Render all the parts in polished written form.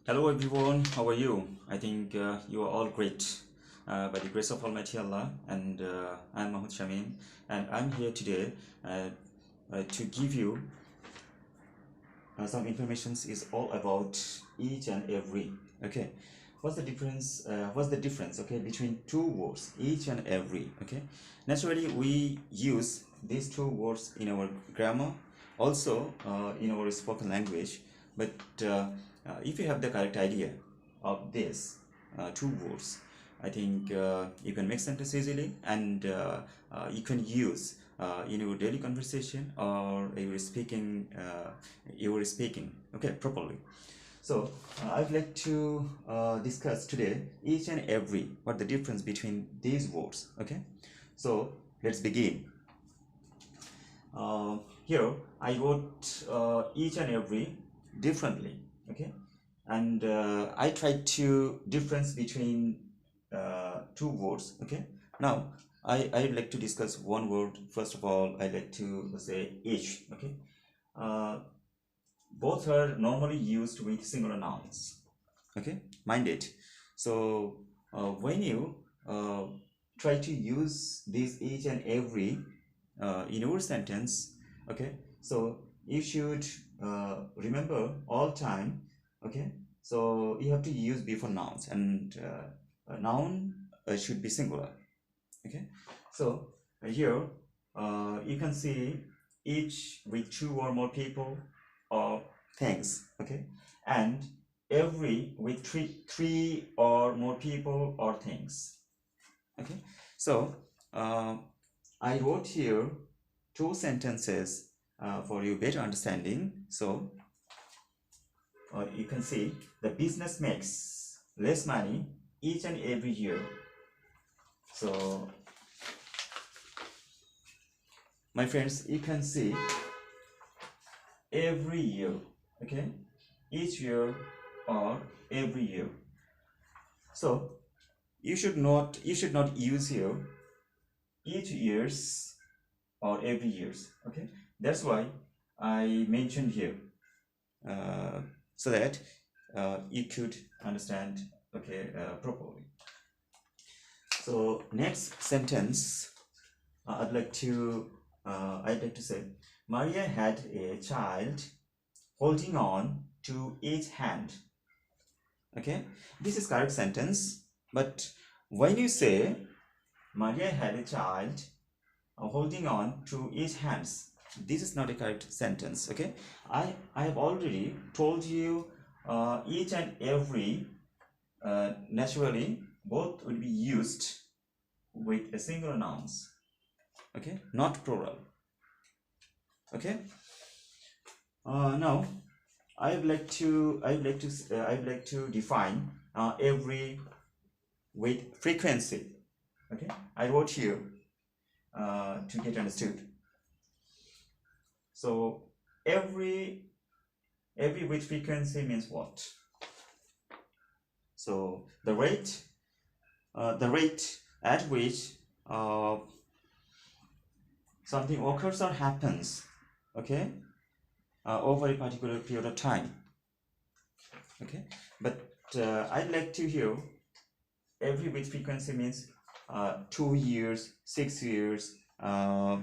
Hello everyone, how are you? I think you are all great by the grace of Almighty Allah, and I'm Mahmud Shamim, and I'm here today to give you some informations is all about each and every. Okay, what's the difference? What's the difference? Okay, between two words, each and every. Okay, naturally we use these two words in our grammar, also in our spoken language. But if you have the correct idea of this two words, I think you can make sentence easily, and you can use in your daily conversation, or you were speaking okay properly. So I'd like to discuss today each and every, what the difference between these words. Okay, so let's begin. Here I wrote each and every differently. Okay, and I tried to difference between two words. Okay, now I'd like to discuss one word. First of all, I like to say each. Okay, both are normally used with singular nouns. Okay, mind it. So when you try to use this each and every in your sentence, okay, so you should remember all time. Okay, so you have to use before nouns, and a noun should be singular. Okay, so here you can see each with two or more people or things. Okay, and every with three or more people or things. Okay, so I wrote here two sentences for your better understanding. So you can see the business makes less money each and every year. So my friends, you can see every year. Okay, each year or every year. So you should not use here each years or every years. Okay, that's why I mentioned here so that you could understand okay properly. So next sentence, I'd like to say Maria had a child holding on to each hand. Okay, this is correct sentence, but when you say Maria had a child holding on to each hands, this is not a correct sentence. Okay, I have already told you each and every naturally both will be used with a singular nouns. Okay, not plural. Okay, now I'd like to define every with frequency. Okay, I wrote here to get understood. So every with frequency means what? So the rate at which something occurs or happens, okay, over a particular period of time. Okay, but I'd like to hear every with frequency means 2 years, 6 years, 3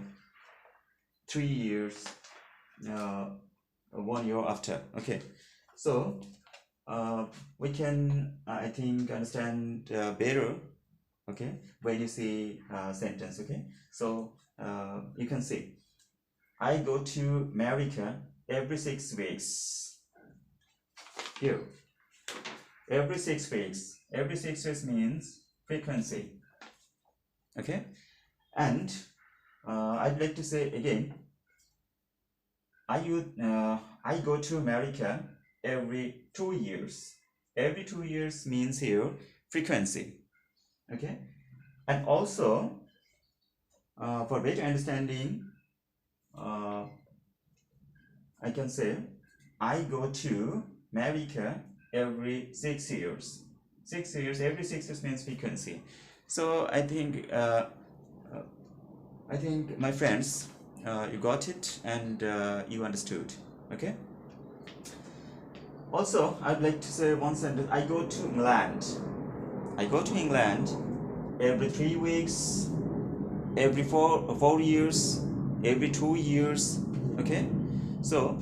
years, 1 year after. Okay, so we can I think understand better. Okay, when you see sentence. Okay, so you can see I go to America every 6 weeks. Here, every 6 weeks. Every 6 weeks means frequency. Okay, and I'd like to say again, I go to America every 2 years. Every 2 years means here frequency. Okay, and also for better understanding, I can say I go to America every 6 years. 6 years, every 6 years means frequency. So I think my friends, you got it, and you understood. Okay, Also, I'd like to say one sentence. I go to England. I go to England every 3 weeks, every four years, every 2 years. Okay, so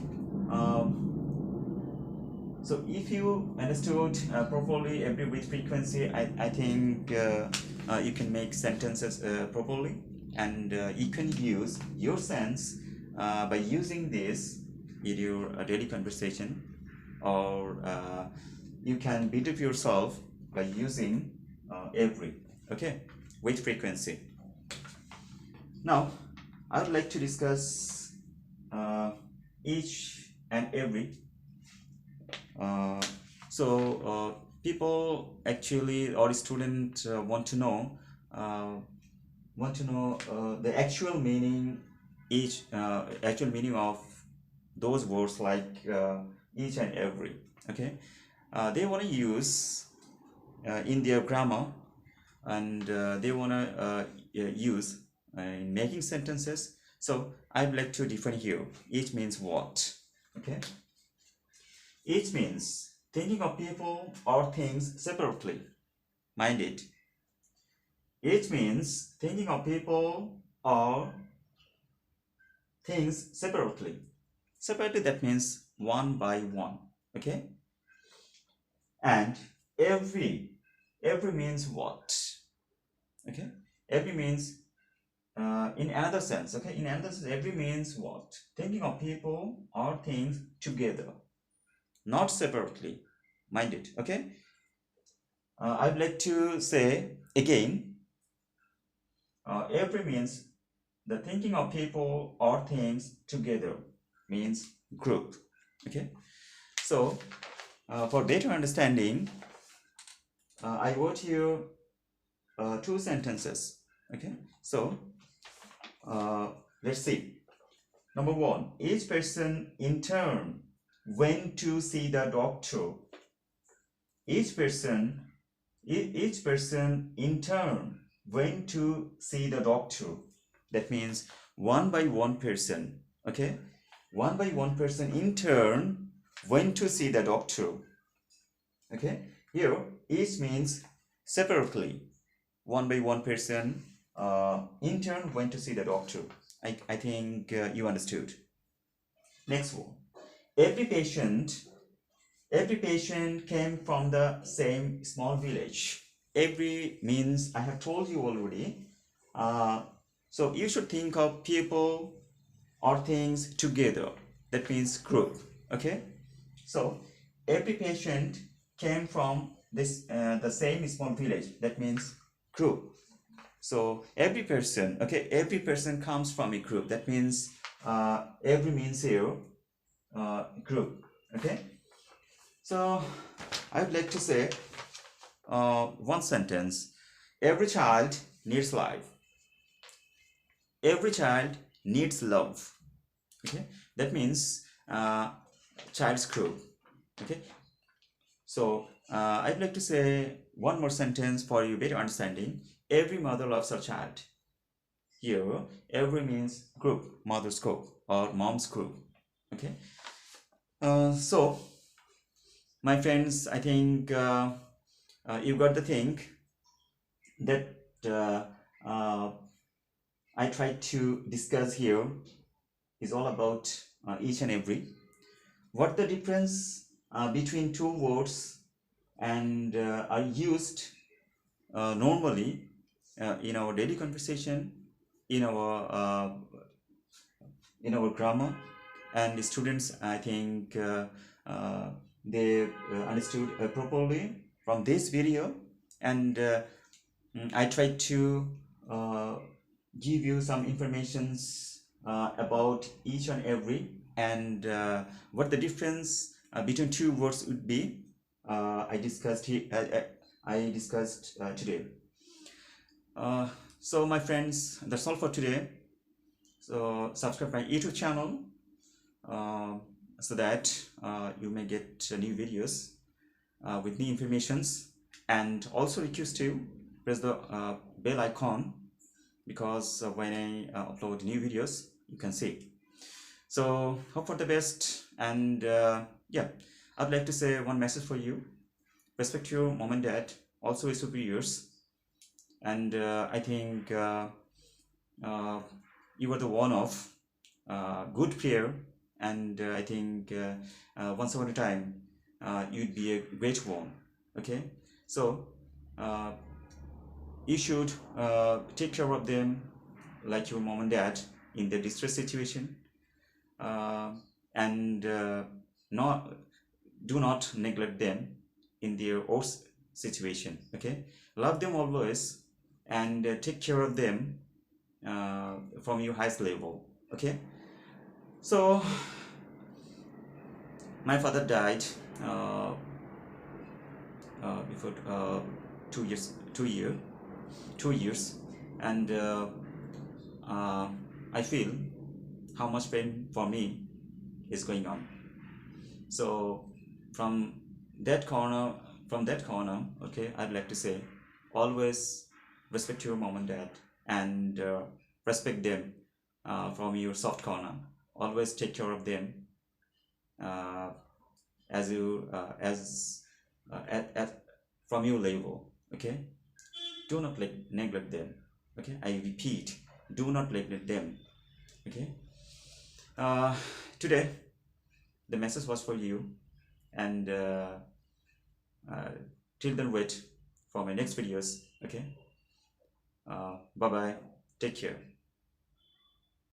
so if you understood properly every with frequency, I think you can make sentences properly, and you can use your sense by using this in your daily conversation, or you can build up yourself by using every, okay, with frequency. Now, I would like to discuss each and every. People actually, or student want to know the actual meaning, actual meaning of those words like each and every. Okay, they want to use in their grammar, and they want to use in making sentences. So I'd like to define here. Each means what? Okay. Each means thinking of people or things separately. Mind it. Each means thinking of people or things separately. Separately, that means one by one. Okay? And every means what? Okay? Every means in another sense. Okay? In another sense, every means what? Thinking of people or things together, not separately. Mind it. Okay? I'd like to say again, every means the thinking of people or things together, means group. Okay, so for better understanding, I wrote here two sentences. Okay, so let's see. Number one, each person in turn went to see the doctor. Each person in turn went to see the doctor. That means one by one person. Okay, one by one person in turn went to see the doctor. Okay, here each means separately. One by one person in turn went to see the doctor. I think you understood. Next one, every patient came from the same small village. Every means I have told you already. So you should think of people or things together. That means group. Okay. So every patient came from this the same small village. That means group. So every person. Okay. Every person comes from a group. That means every means here group. Okay. So I would like to say one sentence. Every child needs life. Every child needs love. Okay, that means child's group. Okay, so I'd like to say one more sentence for you better understanding. Every mother loves her child. Here, every means group, mother's group or mom's group. Okay, so my friends, I think you got the thing that I tried to discuss here is all about each and every. What the difference between two words and are used normally in our daily conversation, in our grammar, and the students, I think they understood properly from this video, and I tried to give you some informations about each and every, and what the difference between two words would be. I discussed today. So my friends, that's all for today. So subscribe my YouTube channel so that you may get new videos with new informations, and also request to press the bell icon, because when I upload new videos you can see. So hope for the best, and yeah, I'd like to say one message for you. Respect your mom and dad, also your superiors. And I think you are the one of good player, and I think once upon a time you'd be a great one. Okay, so you should take care of them like your mom and dad in their distress situation, and not do not neglect them in their worst situation. Okay, love them always, and take care of them from your highest level. Okay, so my father died uh, before 2 years, 2 years, and uh, I feel how much pain for me is going on. So from that corner, okay, I'd like to say, always respect your mom and dad, and respect them from your soft corner. Always take care of them uh, as you at from your level. Okay, do not neglect them. Okay, I repeat, do not neglect them. Okay, uh, today the message was for you, and uh, till then wait for my next videos. Okay, bye bye, take care.